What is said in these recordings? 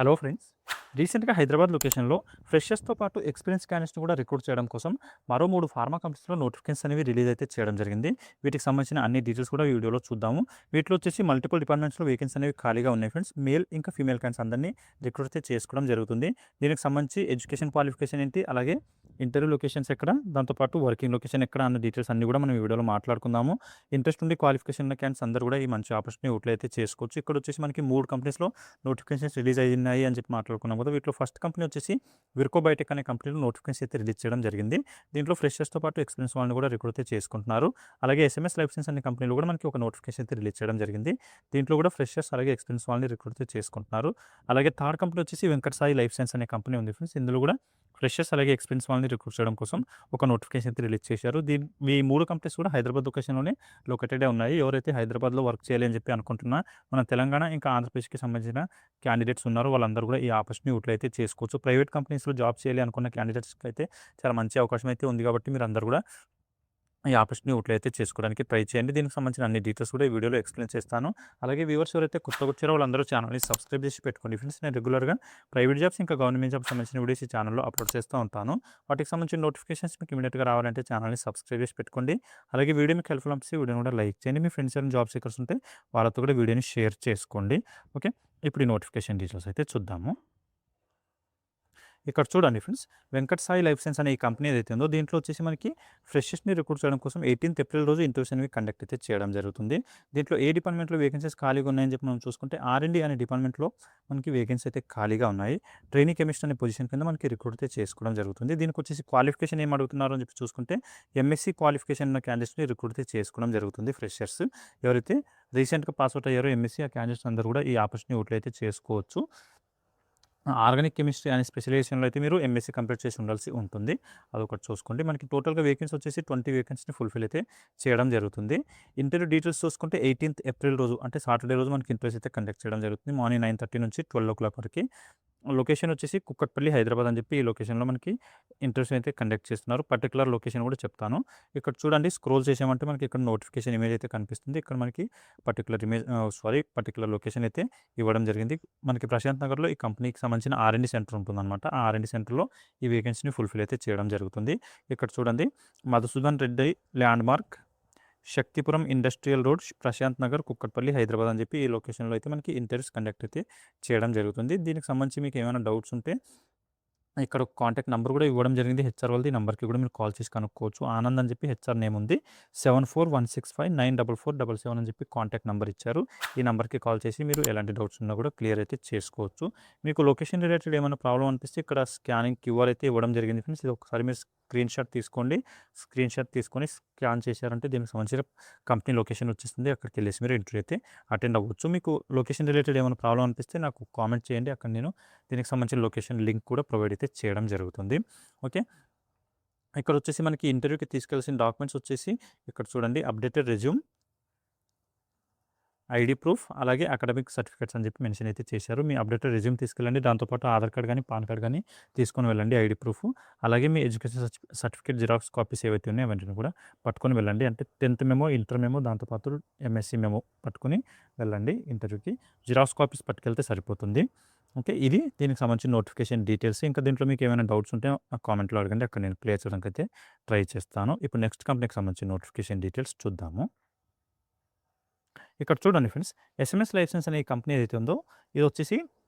Hello friends. రీసెంట్‌గా హైదరాబాద్ లొకేషన్‌లో ఫ్రెషర్స్‌తో పాటు ఎక్స్‌పీరియన్స్ క్యాండిడేట్స్‌ని కూడా రిక్రూట్ చేయడం కోసం మరో 3 ఫార్మా కంపెనీస్‌లో నోటిఫికేషన్స్ అనేవి రిలీజ్ అయితే చేయడం జరిగింది. వీటికి సంబంధించిన అన్ని డీటెయిల్స్ కూడా ఈ వీడియోలో చూద్దాము. వీటిలో వచ్చేసి మల్టిపుల్ డిపార్ట్మెంట్స్‌లో వేకెన్సీ అనేవి ఖాళీగా ఉన్నాయి ఫ్రెండ్స్. మేల్ ఇంకా ఫీమేల్ క్యాండిడేట్స్ అందరిని రిక్రూట్ అయితే చేసుకోవడం జరుగుతుంది. దీనికి సంబంధించి ఎడ్యుకేషన్ క్వాలిఫికేషన్ ఏంటి, అలాగే ఇంటర్వ్యూ లొకేషన్స్ ఎక్కడ, దాంతో పాటు వర్కింగ్ లొకేషన్ ఎక్కడ అన్న డీటెయిల్స్ అన్నీ కూడా మనం ఈ వీడియోలో మాట్లాడుకుందాము. ఇంట్రెస్ట్ ఉండి క్వాలిఫికేషన్ ఉన్న క్యాండిడేట్స్ అందరూ కూడా ఈ మంచి ఆపర్చునిటీ యూటిలైజ్ అయితే చేసుకోవచ్చు. ఇక్కడ వచ్చేసి మనకి 3 కంపెనీస్‌లో నోటిఫికేషన్స్ రిలీజ్ అయ్యాయి అని చెప్పి మాట్లాడుకున్నాం కదా. వీటిలో ఫస్ట్ కంపెనీ వచ్చేసి విర్కో బయోటెక్ అనే కంపెనీలో నోటిఫికేషన్ అయితే రిలీజ్ చేయడం జరిగింది. దీంట్లో ఫ్రెషర్స్‌తో పాటు ఎక్స్‌పీరియన్స్ వాళ్ళని కూడా రిక్రూట్ అయితే చేసుకుంటున్నారు. అలాగే ఎస్ఎంఎస్ లైఫ్ సైన్స్ అనే కంపెనీలో కూడా మనకి ఒక నోటిఫికేషన్ అయితే రిలీజ్ చేయడం జరిగింది. దీంట్లో కూడా ఫ్రెషర్స్ అలాగే ఎక్స్‌పీరియన్స్ వాళ్ళని రిక్రూట్ అయితే చేసుకుంటున్నారు. అలాగే థర్డ్ కంపెనీ వచ్చేసి వెంకట సాయి లైఫ్ సైన్స్ అనే కంపెనీ ఉంది ఫ్రెండ్స్. ఇందులో కూడా ఫ్రెషర్స్ అలాగే ఎక్స్‌పీరియన్స్ వాళ్ళని రిక్రూట్ చేయడం కోసం ఒక నోటిఫికేషన్ అయితే రిలీజ్ చేశారు. ఈ 3 కంపెనీస్ కూడా హైదరాబాద్ లొకేషన్‌లోనే లొకేటెడే ఉన్నాయి. ఎవరైతే హైదరాబాద్‌లో వర్క్ చేయాలి అని చెప్పి అనుకుంటున్నా మన తెలంగాణ ఇంకా ఆంధ్రప్రదేశ్‌కి సంబంధించిన క్యాండిడేట్స్ ఉన్నారు. వాళ్ళందరూ కూడా ఈ ఆపర్చునిటీ యూటిలైజ్ అయితే చేసుకోవచ్చు. ప్రైవేట్ కంపెనీస్‌లో జాబ్ చేయాలి అనుకున్న క్యాండిడేట్స్‌కి అయితే చాలా మంచి అవకాశం అయితే ఉంది కాబట్టి మీరందరూ కూడా ఈ ఆపర్చునిటీ యూటిలైజ్ అయితే చేసుకోవడానికి ట్రై చేయండి. దీనికి సంబంధించిన అన్ని డీటెయిల్స్ కూడా ఈ వీడియోలో ఎక్స్‌ప్లెయిన్ చేస్తాను. అలాగే వ్యూవర్స్ ఎవరైతే కొత్తగా వచ్చారో వాళ్ళందరూ ఛానల్‌ని సబ్స్క్రైబ్ చేసి పెట్టుకోండి ఫ్రెండ్స్. నేను రెగ్యులర్‌గా ప్రైవేట్ జాబ్స్ ఇంకా గవర్నమెంట్ జాబ్స్ సంబంధించిన వీడియోస్ ఈ ఛానల్‌లో అప్లోడ్ చేస్తూ ఉంటాను. వాటికి సంబంధించిన నోటిఫికేషన్స్ మీకు ఇమీడియట్‌గా రావాలంటే ఛానల్‌ని సబ్స్క్రైబ్ చేసి పెట్టుకోండి. అలాగే వీడియో మీకు హెల్ప్‌ఫుల్ అనిపిస్తే వీడియోని కూడా లైక్ చేయండి. మీ ఫ్రెండ్స్ ఎవరైనా జాబ్ సీకర్స్ ఉంటే వాళ్ళతో కూడా వీడియోని షేర్ చేసుకోండి. ఓకే. ఇప్పుడు ఈ నోటిఫికేషన్ డీటెయిల్స్ అయితే చూద్దాము. ఇక్కడ చూడండి friends, Venkata Sai life science అనే ఈ కంపెనీ ఏదైతే ఉందో దీంట్లో వచ్చేసి మనకి ఫ్రెషర్స్‌ని రిక్రూట్ చేయడం కోసం 18థ్ ఏప్రిల్ రోజు ఇంటర్వ్యూస్ అనేవి కండక్ట్ అయితే చేయడం జరుగుతుంది. దీంట్లో ఏ డిపార్ట్మెంట్‌లో వేకెన్సీస్ ఖాళీగా ఉన్నాయని చెప్పి మనం చూసుకుంటే ఆర్&డి అనే డిపార్ట్మెంట్‌లో మనకి వేకెన్సీ అయితే ఖాళీగా ఉన్నాయి. ట్రైనీ కెమిస్ట్ అనే పొజిషన్ కింద మనకి రిక్రూట్ అయితే చేసుకోవడం జరుగుతుంది. దీనికి వచ్చేసి క్వాలిఫికేషన్ ఏం అడుగుతున్నారు అని చెప్పి చూసుకుంటే ఎంఎస్సీ క్వాలిఫికేషన్ ఉన్న క్యాండిడేట్స్‌ని రిక్రూట్ అయితే చేసుకోవడం జరుగుతుంది. ఫ్రెషర్స్ ఎవరైతే రీసెంట్‌గా పాస్ అవుట్ అయ్యారో ఎంఎస్సీ ఆ క్యాండిడేట్స్ అందరూ కూడా ఈ ఆపర్చునిటీ యూటిలైజ్ అయితే చేసుకోవచ్చు. ఆర్గానిక్ కెమిస్ట్రీ అనే స్పెషలైజేషన్‌లో అయితే మీరు ఎంఎస్సీ కంప్లీట్ చేసి ఉండాల్సి ఉంటుంది. అదొకటి చూసుకోండి. మనకి టోటల్‌గా వేకెన్సీ వచ్చేసి 20 వేకెన్సీని ఫుల్‌ఫిల్ అయితే చేయడం జరుగుతుంది. ఇంటర్వ్యూ డీటెయిల్స్ చూసుకుంటే 18థ్ ఏప్రిల్ రోజు అంటే సాటర్డే రోజు మనకి ఇంటర్వ్యూస్ అయితే కండక్ట్ చేయడం జరుగుతుంది. మార్నింగ్ 9:30 నుంచి 12:00 వరకి. లొకేషన్ వచ్చేసి కుక్కట్పల్లి, హైదరాబాద్ అని చెప్పి ఈ లొకేషన్‌లో మనకి ఇంటర్వ్యూస్ అయితే కండక్ట్ చేస్తున్నారు. పర్టిక్యులర్ లొకేషన్ కూడా చెప్తాను. ఇక్కడ చూడండి, స్క్రోల్ చేసామంటే మనకి ఇక్కడ నోటిఫికేషన్ ఇమేజ్ అయితే కనిపిస్తుంది. ఇక్కడ మనకి పర్టిక్యులర్ లొకేషన్ అయితే ఇవ్వడం జరిగింది. మనకి ప్రశాంత్ నగర్‌లో ఈ కంపెనీకి సంబంధించిన ఆర్&డి సెంటర్ ఉంటుందన్నమాట. ఆ ఆర్&డి సెంటర్‌లో ఈ వేకెన్సీని ఫుల్‌ఫిల్ అయితే చేయడం జరుగుతుంది. ఇక్కడ చూడండి, Madhusudan Reddy landmark, Shaktipuram industrial road, Prashant Nagar, Kukatpally, Hyderabad అని చెప్పి ఈ లొకేషన్‌లో అయితే మనకి ఇంటర్వ్యూస్ కండక్ట్ అయితే చేయడం జరుగుతుంది. దీనికి సంబంధించి మీకు ఏమైనా డౌట్స్ ఉంటే ఇక్కడ ఒక కాంటాక్ట్ నంబర్ కూడా ఇవ్వడం జరిగింది హెచ్ఆర్ వాళ్ళది. ఈ నంబర్‌కి కూడా మీరు కాల్ చేసి కనుక్కోవచ్చు. ఆనంద్ అని చెప్పి హెచ్ఆర్ నేమ్ ఉంది. 7416594477 అని చెప్పి కాంటాక్ట్ నంబర్ ఇచ్చారు. ఈ నంబర్‌కి కాల్ చేసి మీరు ఎలాంటి డౌట్స్ ఉన్నా కూడా క్లియర్ అయితే చేసుకోవచ్చు. మీకు లొకేషన్ రిలేటెడ్ ఏమైనా ప్రాబ్లమ్ అనిపిస్తే ఇక్కడ స్కానింగ్ క్యూఆర్ అయితే ఇవ్వడం జరిగింది ఫ్రెండ్స్. ఇది ఒకసారి మీరు స్క్రీన్ షాట్ తీసుకోండి. స్క్రీన్ షాట్ తీసుకొని స్కాన్ చేశారంటే దీనికి సంబంధించిన కంపెనీ లొకేషన్ వచ్చేస్తుంది. అక్కడికి వెళ్ళేసి మీరు ఇంటర్వ్యూ అయితే అటెండ్ అవ్వచ్చు. మీకు లొకేషన్ రిలేటెడ్ ఏమైనా ప్రాబ్లమ్ అనిపిస్తే నాకు కామెంట్ చేయండి. అక్కడ నేను దీనికి సంబంధించిన లొకేషన్ లింక్ కూడా ప్రొవైడ్ అయితే చేయడం జరుగుతుంది. ఓకే. ఇక్కడ వచ్చేసి మనకి ఇంటర్వ్యూకి తీసుకెళ్లాల్సిన డాక్యుమెంట్స్ వచ్చేసి ఇక్కడ చూడండి, అప్డేటెడ్ రెజ్యూమ్, ఐడీ ప్రూఫ్, అలాగే అకాడమిక్ సర్టిఫికేట్స్ అని చెప్పి మెన్షన్ అయితే చేశారు. మీ అప్డేటెడ్ రెజ్యూమ్ తీసుకెళ్ళండి. దాంతోపాటు ఆధార్ కార్డ్ కానీ, పాన్ కార్డ్ కానీ తీసుకొని వెళ్ళండి, ఐడీ ప్రూఫ్. అలాగే మీ ఎడ్యుకేషన్ సర్టిఫికేట్ జిరాక్స్ కాపీస్ ఏవైతే ఉన్నాయో అవన్నీ కూడా పట్టుకొని వెళ్ళండి. అంటే 10థ్ మెమో, ఇంటర్ మెమో, దాంతోపాటు ఎంఎస్సీ మెమో పట్టుకొని వెళ్ళండి ఇంటర్వ్యూకి. జిరాక్స్ కాపీస్ పట్టుకెళ్తే సరిపోతుంది. ఓకే. ఇది దీనికి సంబంధించిన నోటిఫికేషన్ డీటెయిల్స్. ఇంకా దీంట్లో మీకు ఏమైనా డౌట్స్ ఉంటే కామెంట్‌లో అడగండి. అక్కడ నేను క్లియర్ చేయడానికి అయితే ట్రై చేస్తాను. ఇప్పుడు నెక్స్ట్ కంపెనీకి సంబంధించిన నోటిఫికేషన్ డీటెయిల్స్ చూద్దాము. ఇక్కడ చూడండి ఫ్రెండ్స్, ఎస్ఎంఎస్ లైసెన్స్ అనే కంపెనీ ఏదైతే ఉందో ఇది వచ్చేసి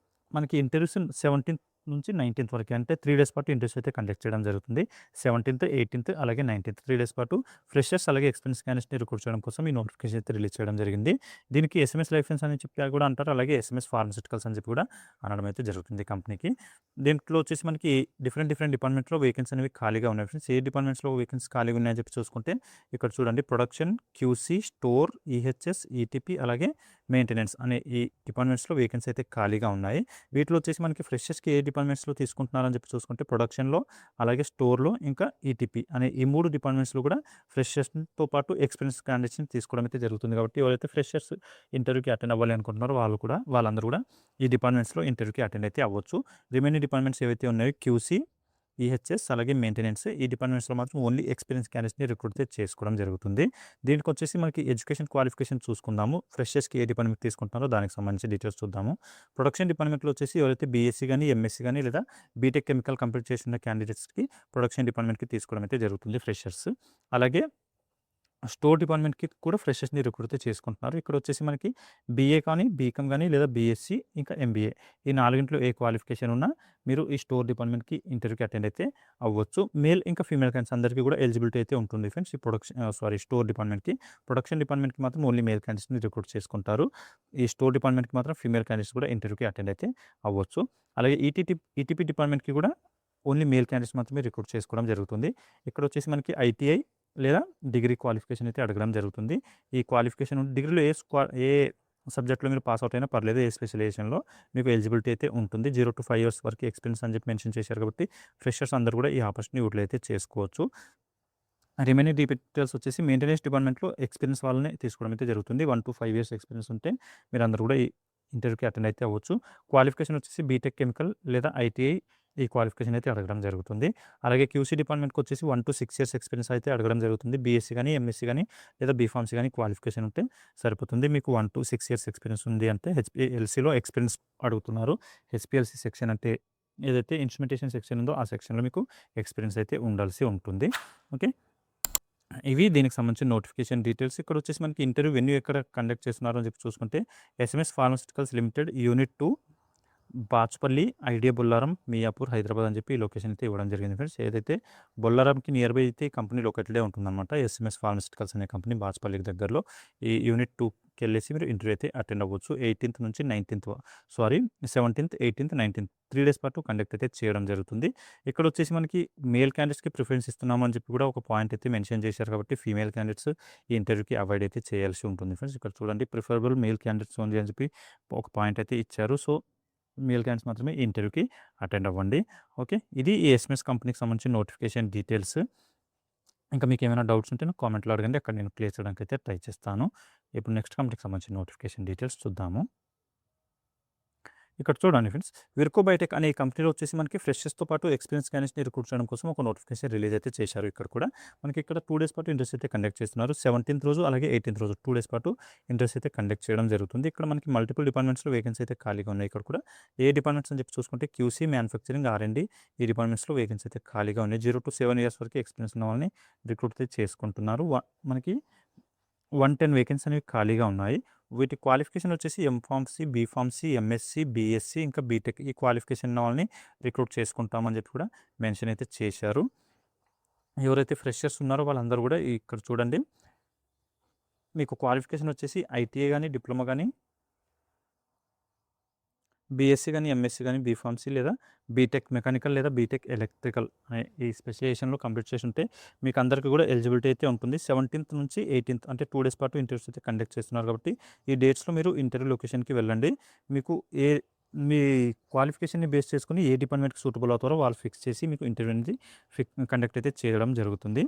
మనకి ఇంటర్వ్యూస్ 17థ్ నుంచి 19థ్ వరకు, అంటే 3 డేస్ పాటు ఇంటర్వ్యూస్ అయితే కండక్ట్ చేయడం జరుగుతుంది. 17థ్, 18థ్ అలాగే 19థ్ 3 డేస్ పాటు ఫ్రెషర్స్ అలాగే ఎక్స్పీరియన్స్ క్యాండిడేట్స్‌ని రిక్రూట్ చేయడం కోసం ఈ నోటిఫికేషన్ అయితే రిలీజ్ చేయడం జరిగింది. దీనికి ఎస్ఎంఎస్ లైసెన్స్ అని చెప్పి కూడా అంటారు. అలాగే ఎస్ఎంఎస్ ఫార్మాస్యూటికల్స్ అని చెప్పి కూడా అనడం అయితే జరుగుతుంది కంపెనీకి. దీంట్లో వచ్చేసి మనకి డిఫరెంట్ డిపార్ట్మెంట్‌లో వేకెన్సీ అనేవి ఖాళీగా ఉన్నాయి ఫ్రెండ్స్. ఏ డిపార్ట్మెంట్స్‌లో వేకెన్సీ ఖాళీగా ఉన్నాయని చెప్పి చూసుకుంటే ఇక్కడ చూడండి, production, QC, store, EHS, ETP అలాగే మెయింటెనెన్స్ అనే ఈ డిపార్ట్మెంట్స్‌లో వేకెన్సీ అయితే ఖాళీగా ఉన్నాయి. వీటిలో వచ్చేసి మనకి ఫ్రెషర్స్‌కి ఏ డిపార్ట్మెంట్స్‌లో తీసుకుంటున్నారని చెప్పి చూసుకుంటే ప్రొడక్షన్‌లో, అలాగే స్టోర్‌లో, ఇంకా ఈటీపీ అనే ఈ 3 డిపార్ట్మెంట్స్‌లో కూడా ఫ్రెషర్స్‌తో పాటు ఎక్స్పీరియన్స్ క్యాండిడేట్స్‌ని తీసుకోవడం అయితే జరుగుతుంది. కాబట్టి ఎవరైతే ఫ్రెషర్స్ ఇంటర్వ్యూకి అటెండ్ అవ్వాలి అనుకుంటున్నారో వాళ్ళందరూ కూడా ఈ డిపార్ట్మెంట్స్‌లో ఇంటర్వ్యూకి అటెండ్ అయితే అవ్వచ్చు. రిమైనింగ్ డిపార్ట్మెంట్స్ ఏవైతే ఉన్నాయో క్యూసీ, ఈహెచ్ఎస్ అలాగే మెయింటెనెన్స్ ఈ డిపార్ట్మెంట్స్లో మాత్రం ఓన్లీ ఎక్స్పీరియన్స్ క్యాండిడేట్స్ని రిక్రూట్ చేసుకోవడం జరుగుతుంది. దీనికి వచ్చేసి మనకి ఎడ్యుకేషన్ క్వాలిఫికేషన్ చూసుకుందాము. ఫ్రెషర్స్కి ఏ డిపార్ట్మెంట్ తీసుకుంటున్నారో దానికి సంబంధించి డీటెయిల్స్ చూద్దాము. ప్రొడక్షన్ డిపార్ట్మెంట్లో వచ్చేసి ఎవరైతే బీఎస్సీ కానీ ఎంఎస్సీ కానీ లేదా బీటెక్ కెమికల్ కంప్లీట్ చేసిన క్యాండిడేట్స్కి ప్రొడక్షన్ డిపార్ట్మెంట్కి తీసుకోవడం అయితే జరుగుతుంది ఫ్రెషర్స్. అలాగే స్టోర్ డిపార్ట్మెంట్కి కూడా ఫ్రెషర్స్ని రిక్రూట్ చేసుకుంటున్నారు. ఇక్కడ వచ్చేసి మనకి బీఏ కానీ బీకామ్ కానీ లేదా బీఎస్సీ ఇంకా ఎంబీఏ ఈ నాలుగింట్లో ఏ క్వాలిఫికేషన్ ఉన్నా మీరు ఈ స్టోర్ డిపార్ట్మెంట్కి ఇంటర్వ్యూకి అటెండ్ అయితే అవ్వచ్చు. మేల్ ఇంకా ఫీమేల్ క్యాండిడేట్స్ అందరికీ కూడా ఎలిజిబిలిటీ అయితే ఉంటుంది ఫ్రెండ్స్. ఈ స్టోర్ డిపార్ట్మెంట్కి. ప్రొడక్షన్ డిపార్ట్మెంట్కి మాత్రం ఓన్లీ మేల్ క్యాండిడేట్స్ని రిక్రూట్ చేసుకుంటారు. ఈ స్టోర్ డిపార్ట్మెంట్కి మాత్రం ఫీమేల్ క్యాండిడేట్స్ కూడా ఇంటర్వ్యూకి అటెండ్ అయితే అవ్వచ్చు. అలాగే ఈటీపీ డిపార్ట్మెంట్కి కూడా ఓన్లీ మేల్ క్యాండిడేట్స్ మాత్రమే రిక్రూట్ చేసుకోవడం జరుగుతుంది. ఇక్కడ వచ్చేసి మనకి ఐటీఐ లేదా డిగ్రీ క్వాలిఫికేషన్ అయితే అడగడం జరుగుతుంది. ఈ క్వాలిఫికేషన్ డిగ్రీలో ఏ సబ్జెక్ట్లో మీరు పాస్ అవుట్ అయినా పర్లేదు. ఏ స్పెషలైజేషన్లో మీకు ఎలిజిబిలిటీ అయితే ఉంటుంది. 0 to 5 years వరకు ఎక్స్పీరియన్స్ అని చెప్పి మెన్షన్ చేశారు కాబట్టి ఫ్రెషర్స్ అందరూ కూడా ఈ ఆపర్చునిటీ యూటిలైజ్ అయితే చేసుకోవచ్చు. రిమైనింగ్ డీటెయిల్స్ వచ్చేసి మెయింటెనెన్స్ డిపార్ట్మెంట్లో ఎక్స్పీరియన్స్ వాళ్ళని తీసుకోవడం అయితే జరుగుతుంది. 1 to 5 years ఎక్స్పీరియన్స్ ఉంటే మీరు అందరూ కూడా ఈ ఇంటర్వ్యూకి అటెండ్ అయితే అవ్వచ్చు. క్వాలిఫికేషన్ వచ్చేసి బీటెక్ కెమికల్ లేదా ఐటీఐ ఈ క్వాలిఫికేషన్ అయితే అడగడం జరుగుతుంది. అలాగే క్యూసీ డిపార్ట్మెంట్కి వచ్చేసి 1 to 6 years ఎక్స్పీరియన్స్ అయితే అడగడం జరుగుతుంది. బీఎస్సీ కానీ ఎంఎస్సీ కానీ లేదా బీఫార్మసీ కానీ క్వాలిఫికేషన్ ఉంటే సరిపోతుంది. మీకు 1 to 6 years ఎక్స్పీరియన్స్ ఉంది అంటే హెచ్పిఎల్సీలో ఎక్స్పీరియన్స్ అడుగుతున్నారు. హెచ్పిఎల్సీ సెక్షన్ అంటే ఏదైతే ఇన్స్ట్రుమెంటేషన్ సెక్షన్ ఉందో ఆ సెక్షన్లో మీకు ఎక్స్పీరియన్స్ అయితే ఉండాల్సి ఉంటుంది. ఓకే, ఇవి దీనికి సంబంధించిన నోటిఫికేషన్ డీటెయిల్స్. ఇక్కడ వచ్చేసి మనకి ఇంటర్వ్యూ వెన్యూ ఎక్కడ కండక్ట్ చేస్తున్నారో అని చెప్పి చూసుకుంటే SMS pharmaceuticals limited unit 2 Bachupally idea Bollaram Miyapur Hyderabad అని చెప్పి ఈ లొకేషన్ అయితే ఇవ్వడం జరిగింది ఫ్రెండ్స్. ఏదైతే బొల్లారంకి నియర్ బై అయితే కంపెనీ లొకేటెడే ఉంటుందన్నమాట. ఎస్ఎంఎస్ ఫార్మాస్యూటికల్స్ అనే కంపెనీ బాచ్పల్లికి దగ్గరలో. ఈ యూనిట్ 2కి వెళ్ళేసి మీరు ఇంటర్వ్యూ అయితే అటెండ్ అవ్వచ్చు. 17th నుంచి 19th 3 days పాటు కండక్ట్ అయితే చేయడం జరుగుతుంది. ఇక్కడ వచ్చేసి మనకి మేల్ క్యాండిడేట్స్కి ప్రిఫరెన్స్ ఇస్తున్నామని చెప్పి కూడా ఒక పాయింట్ అయితే మెన్షన్ చేశారు కాబట్టి ఫీమేల్ క్యాండిడేట్స్ ఈ ఇంటర్వ్యూకి అవాయిడ్ అయితే చేయాల్సి ఉంటుంది ఫ్రెండ్స్. ఇక్కడ చూడండి ప్రిఫరబుల్ మేల్ క్యాండిడేట్స్ ఉంది అని చెప్పి ఒక పాయింట్ అయితే ఇచ్చారు. సో మేల్ క్యాండిడేట్స్ మాత్రమే ఈ ఇంటర్వ్యూకి అటెండ్ అవ్వండి. ఓకే, ఇది ఈ ఎస్ఎంఎస్ కంపెనీకి సంబంధించిన నోటిఫికేషన్ డీటెయిల్స్. ఇంకా మీకు ఏమైనా డౌట్స్ ఉంటే నాకు కామెంట్లో అడగండి, అక్కడ నేను క్లియర్ చేయడానికి అయితే ట్రై చేస్తాను. ఇప్పుడు నెక్స్ట్ కంపెనీకి సంబంధించిన నోటిఫికేషన్ డీటెయిల్స్ చూద్దాము. ఇక్కడ చూడండి ఫ్రెండ్స్, విర్కో బయోటెక్ అనే ఈ కంపెనీలో వచ్చేసి మనకి ఫ్రెషర్స్తో పాటు ఎక్స్పీరియన్స్ క్యాండిడేట్స్ని రిక్రూట్ చేయడం కోసం ఒక నోటిఫికేషన్ రిలీజ్ అయితే చేశారు. ఇక్కడ కూడా మనకి ఇక్కడ 2 days పాటు ఇంటర్వ్యూస్ అయితే కండక్ట్ చేస్తున్నారు. 17th రోజు అలాగే 18th రోజు 2 days పాటు ఇంటర్వ్యూస్ అయితే కండక్ట్ చేయడం జరుగుతుంది. ఇక్కడ మనకి మల్టిపుల్ డిపార్ట్మెంట్స్లో వేకెన్సీ అయితే ఖాళీగా ఉన్నాయి. ఇక్కడ కూడా ఏ డిపార్ట్మెంట్స్ అని చెప్పి చూసుకుంటే క్యూసీ, మ్యానుఫ్యాక్చరింగ్, R&D ఈ డిపార్ట్మెంట్స్లో వేకెన్సీ అయితే ఖాళీగా ఉన్నాయి. 0 to 7 years వరకు ఎక్స్పీరియన్స్ ఉన్న వాళ్ళని రిక్రూట్ అయితే చేసుకుంటున్నారు. మనకి 110 వేకెన్సీ అనేవి ఖాళీగా ఉన్నాయి. వీటి క్వాలిఫికేషన్ వచ్చేసి ఎంఫార్మసీ, బీఫార్మసీ, ఎంఎస్సీ, బీఎస్సీ ఇంకా బీటెక్ ఈ క్వాలిఫికేషన్ ఉన్న వాళ్ళని రిక్రూట్ చేసుకుంటామని చెప్పి కూడా మెన్షన్ అయితే చేశారు. ఎవరైతే ఫ్రెషర్స్ ఉన్నారో వాళ్ళందరూ కూడా ఇక్కడ చూడండి, మీకు క్వాలిఫికేషన్ వచ్చేసి ఐటీఐ కానీ డిప్లొమా కానీ బీఎస్సీ కానీ ఎంఎస్సీ కానీ బీఫార్మసీ లేదా బీటెక్ మెకానికల్ లేదా బీటెక్ ఎలక్ట్రికల్ అనే ఈ స్పెషలైజేషన్లో కంప్లీట్ చేసి ఉంటే మీకు అందరికీ కూడా ఎలిజిబిలిటీ అయితే ఉంటుంది. 17th నుంచి 18th అంటే 2 days పాటు ఇంటర్వ్యూస్ అయితే కండక్ట్ చేస్తున్నారు కాబట్టి ఈ డేట్స్లో మీరు ఇంటర్వ్యూ లొకేషన్కి వెళ్ళండి. మీకు మీ క్వాలిఫికేషన్ని బేస్ చేసుకుని ఏ డిపార్ట్మెంట్కి సూటబుల్ అవుతారో వాళ్ళు ఫిక్స్ చేసి మీకు ఇంటర్వ్యూ అనేది కండక్ట్ అయితే చేయడం జరుగుతుంది.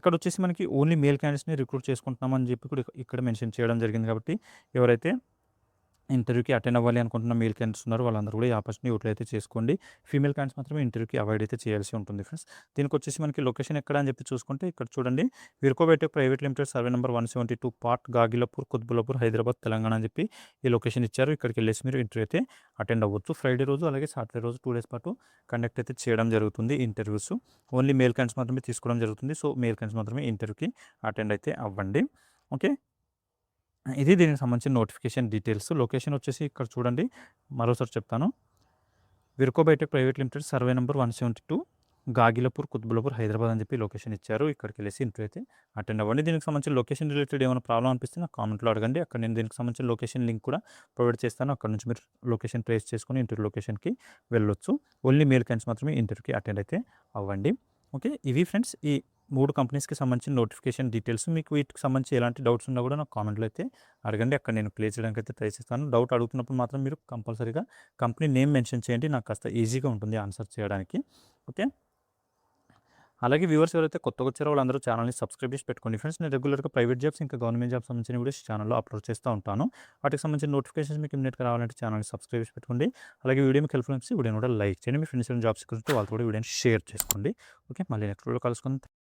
ఇక్కడ వచ్చేసి మనకి ఓన్లీ మేల్ క్యాండిడేట్స్ని రిక్రూట్ చేసుకుంటున్నామని చెప్పి కూడా ఇక్కడ మెన్షన్ చేయడం జరిగింది కాబట్టి ఎవరైతే ఇంటర్వ్యూకి అటెండ్ అవ్వాలి అనుకుంటున్న మేల్ క్యాండిడేట్స్ ఉన్నారు వాళ్ళందరూ కూడా ఈ ఆపర్చునిటీ యూటిలైజ్ అయితే చేసుకోండి. ఫీమేల్ క్యాండిడేట్స్ మాత్రమే ఇంటర్వ్యూకి అవాయిడ్ అయితే చేయాల్సి ఉంటుంది ఫ్రెండ్స్. దీనికి వచ్చేసి మనకి లొకేషన్ ఎక్కడ అని చెప్పి చూసుకుంటే ఇక్కడ చూడండి, Virco biotech private limited survey number 172 part Gagillapur Qutbullapur Hyderabad Telangana అని చెప్పి ఈ లొకేషన్ ఇచ్చారు. ఇక్కడికి వెళ్ళేసి మీరు ఇంటర్వ్యూ అయితే అటెండ్ అవ్వచ్చు. ఫ్రైడే రోజు అలాగే సాటర్డే రోజు 2 days పాటు కండక్ట్ అయితే చేయడం జరుగుతుంది. ఇంటర్వ్యూస్ ఓన్లీ మేల్ క్యాండిడేట్స్ మాత్రమే తీసుకోవడం జరుగుతుంది. సో మేల్ క్యాండిడేట్స్ మాత్రమే ఇంటర్వ్యూకి అటెండ్ అయితే అవ్వండి. ఓకే, ఇది దీనికి సంబంధించిన నోటిఫికేషన్ డీటెయిల్స్. లొకేషన్ వచ్చేసి ఇక్కడ చూడండి, మరోసారి చెప్తాను, Virco biotech private limited survey number 172 Gagillapur Qutbullapur Hyderabad అని చెప్పి లొకేషన్ ఇచ్చారు. ఇక్కడికి వెళ్ళేసి ఇంటర్వ్యూ అయితే అటెండ్ అవ్వండి. దీనికి సంబంధించిన లొకేషన్ రిలేటెడ్ ఏమైనా ప్రాబ్లం అనిపిస్తే నాకు కామెంట్లో అడగండి, అక్కడ నేను దీనికి సంబంధించిన లొకేషన్ లింక్ కూడా ప్రొవైడ్ చేస్తాను. అక్కడ నుంచి మీరు లొకేషన్ ట్రేస్ చేసుకొని ఇంటర్వ్యూ లొకేషన్కి వెళ్ళొచ్చు. ఓన్లీ మేల్ క్యాండిడేట్స్ మాత్రమే ఇంటర్వ్యూకి అటెండ్ అయితే అవ్వండి. ఓకే, ఇవి ఫ్రెండ్స్ ఈ 3 కంపెనీస్కి సంబంధించిన నోటిఫికేషన్ డీటెయిల్స్. మీకు వీటికి సంబంధించి ఎలాంటి డౌట్స్ ఉన్నా కూడా నాకు కామెంట్లో అయితే అడగండి, అక్కడ నేను క్లియర్ చేయడానికి అయితే ట్రై చేస్తాను. డౌట్ అడుగుతున్నప్పుడు మాత్రం మీరు కంపల్సరీగా కంపెనీ నేమ్ మెన్షన్ చేయండి, నాకు కాస్త ఈజీగా ఉంటుంది ఆన్సర్ చేయడానికి. ఓకే, అలాగే వ్యూవర్స్ ఎవరైతే కొత్తగా వచ్చారో వాళ్ళందరూ ఛానల్‌ని సబ్స్క్రైబ్ చేసి పెట్టుకోండి ఫ్రెండ్స్. నేను రెగ్యులర్‌గా ప్రైవేట్ జాబ్స్ ఇంకా గవర్నమెంట్ జాబ్స్ సంబంధించిన వీడియోస్ ఛానల్‌లో అప్లోడ్ చేస్తూ ఉంటాను. వాటికి సంబంధించిన నోటిఫికేషన్స్ మీకు ఇమ్మీడియేట్‌గా రావాలంటే ఛానల్‌ని సబ్స్క్రైబ్ చేసి పెట్టుకోండి. అలాగే వీడియో మీకు హెల్ప్‌ఫుల్ అనిపిస్తే వీడియోని కూడా లైక్ చేయండి. మీ ఫ్రెండ్స్ ఎవరైనా జాబ్స్ సీకర్స్ ఉంటే వాళ్ళతో కూడా వీడియోని షేర్ చేసుకోండి. ఓకే. మళ్ళీ నెక్స్ట్ వీడియోలో కలుసుకుందాం.